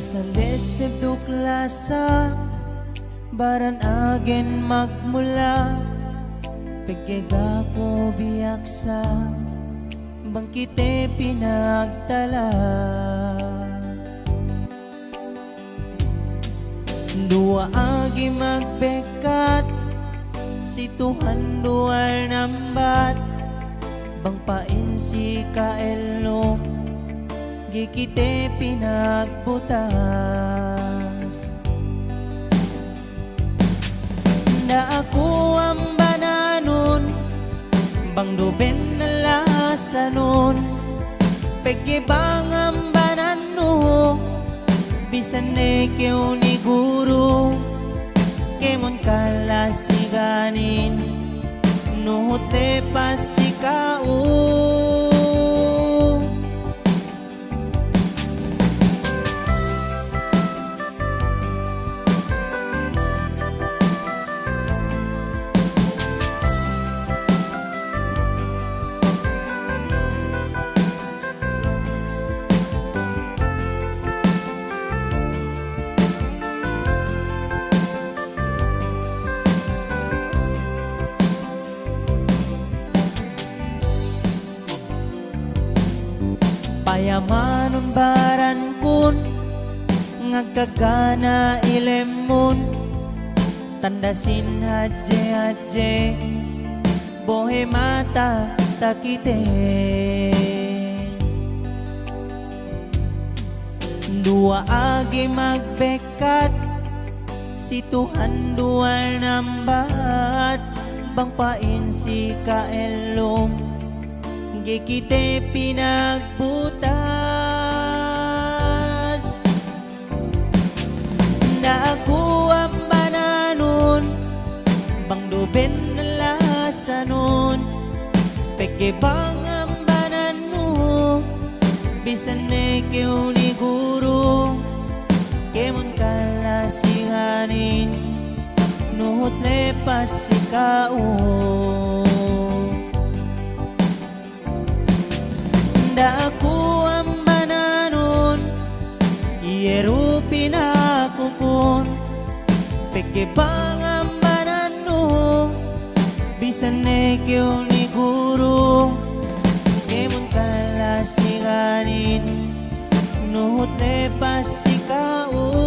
Sa lesib do klasa baran agen magmula pagkega ko biyaksa bangkite pinagtala dua agi magbekat si Tuhan dual nambat bangpain si kaelo gikite pinagbutas na ako ang bananon bang duben na lasanon peke bang ang banano bisan nekew ni guru kemon kalasiganin nuhute pasikao payamanon baran kun ngagkagana ilemon tandasin hadje bohe mata takite dua agi magbekat si Tuhan dual nambat bangpain si kaelom gikite pinagbutas na ako ang bananon bang duben na lasanon peke bang ang banano bisan nekew ni guru kemon kalasiganin nuhut lepas sikao da ako ang bananon iyero pinakukon peke bang ang banano bisan nekew ni guru kemon kalasiganin nuhut lepas sikao